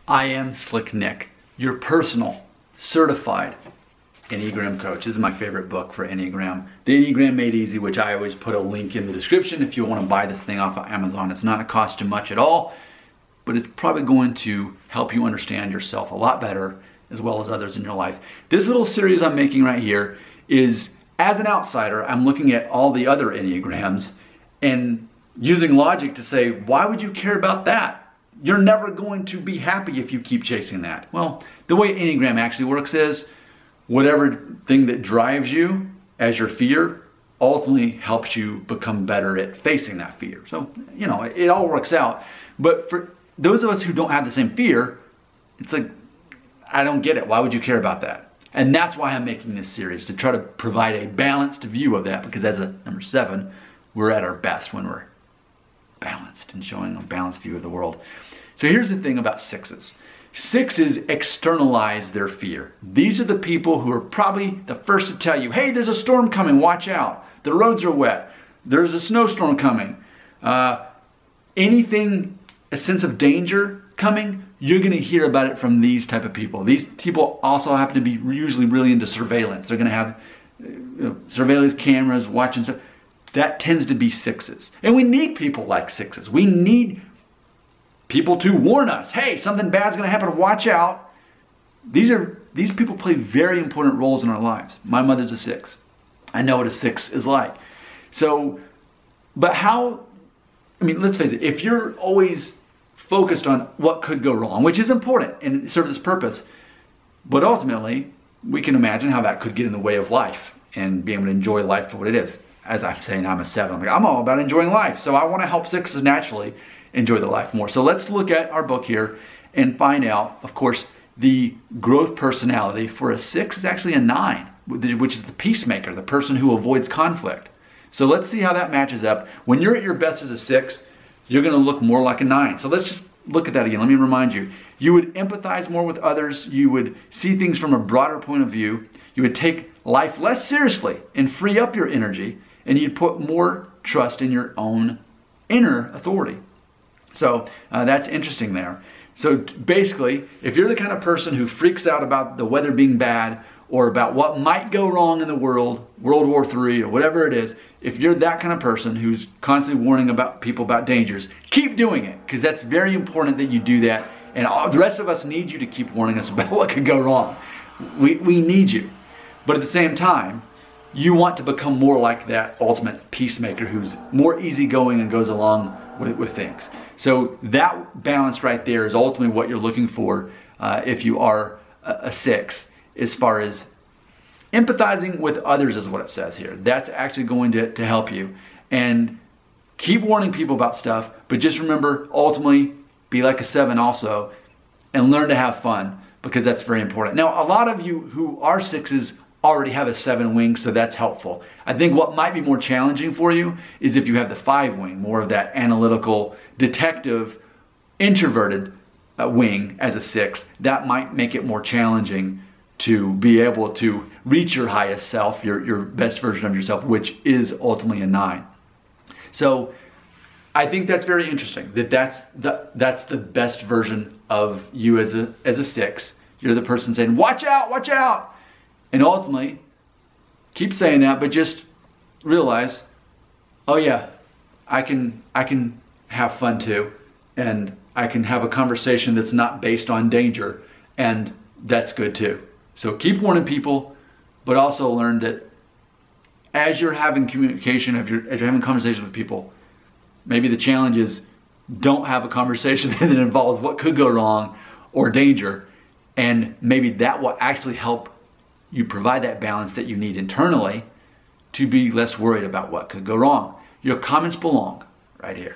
I am Slick Nick, your personal, certified Enneagram coach. This is my favorite book for Enneagram. The Enneagram Made Easy, which I always put a link in the description if you want to buy this thing off of Amazon. It's not going to cost you much at all, but it's probably going to help you understand yourself a lot better as well as others in your life. This little series I'm making right here is, as an outsider, I'm looking at all the other Enneagrams and using logic to say, why would you care about that? You're never going to be happy if you keep chasing that. Well, the way Enneagram actually works is whatever thing that drives you as your fear ultimately helps you become better at facing that fear. So, you know, it all works out. But for those of us who don't have the same fear, it's like, I don't get it. Why would you care about that? And that's why I'm making this series, to try to provide a balanced view of that, because as a number 7, we're at our best when we're balanced and showing a balanced view of the world. So here's the thing about 6s. 6s externalize their fear. These are the people who are probably the first to tell you, hey, there's a storm coming, watch out. The roads are wet. There's a snowstorm coming. Anything, a sense of danger coming, you're going to hear about it from these type of people. These people also happen to be usually really into surveillance. They're going to have surveillance cameras watching stuff. That tends to be 6s. And we need people like 6s. We need people to warn us, hey, something bad's going to happen, watch out. These people play very important roles in our lives. My mother's a 6. I know what a 6 is like. So, but how, I mean, let's face it, if you're always focused on what could go wrong, which is important and it serves its purpose, but ultimately, we can imagine how that could get in the way of life and being able to enjoy life for what it is. As I'm saying, I'm a 7. I'm like, I'm all about enjoying life. So I want to help 6s naturally enjoy their life more. So let's look at our book here and find out, of course, the growth personality for a 6 is actually a 9, which is the peacemaker, the person who avoids conflict. So let's see how that matches up. When you're at your best as a 6, you're going to look more like a 9. So let's just look at that again. Let me remind you. You would empathize more with others. You would see things from a broader point of view. You would take life less seriously and free up your energy. And you'd put more trust in your own inner authority. So that's interesting there. So basically, if you're the kind of person who freaks out about the weather being bad or about what might go wrong in the world, World War III or whatever it is, if you're that kind of person who's constantly warning about people about dangers, keep doing it, because that's very important that you do that. And the rest of us need you to keep warning us about what could go wrong. We need you. But at the same time, you want to become more like that ultimate peacemaker who's more easygoing and goes along with things. So that balance right there is ultimately what you're looking for if you are a 6, as far as empathizing with others is what it says here. That's actually going to help you. And keep warning people about stuff, but just remember, ultimately, be like a 7 also and learn to have fun, because that's very important. Now, a lot of you who are 6s already have a 7 wing, so that's helpful. I think what might be more challenging for you is if you have the 5 wing, more of that analytical, detective, introverted wing as a 6. That might make it more challenging to be able to reach your highest self, your best version of yourself, which is ultimately a 9. So I think that's very interesting, that's the best version of you as a 6. You're the person saying, watch out, watch out. And ultimately, keep saying that, but just realize, oh yeah, I can have fun too, and I can have a conversation that's not based on danger, and that's good too. So keep warning people, but also learn that as you're having communication, as you're having conversations with people, maybe the challenge is don't have a conversation that involves what could go wrong or danger, and maybe that will actually help you provide that balance that you need internally to be less worried about what could go wrong. Your comments belong right here.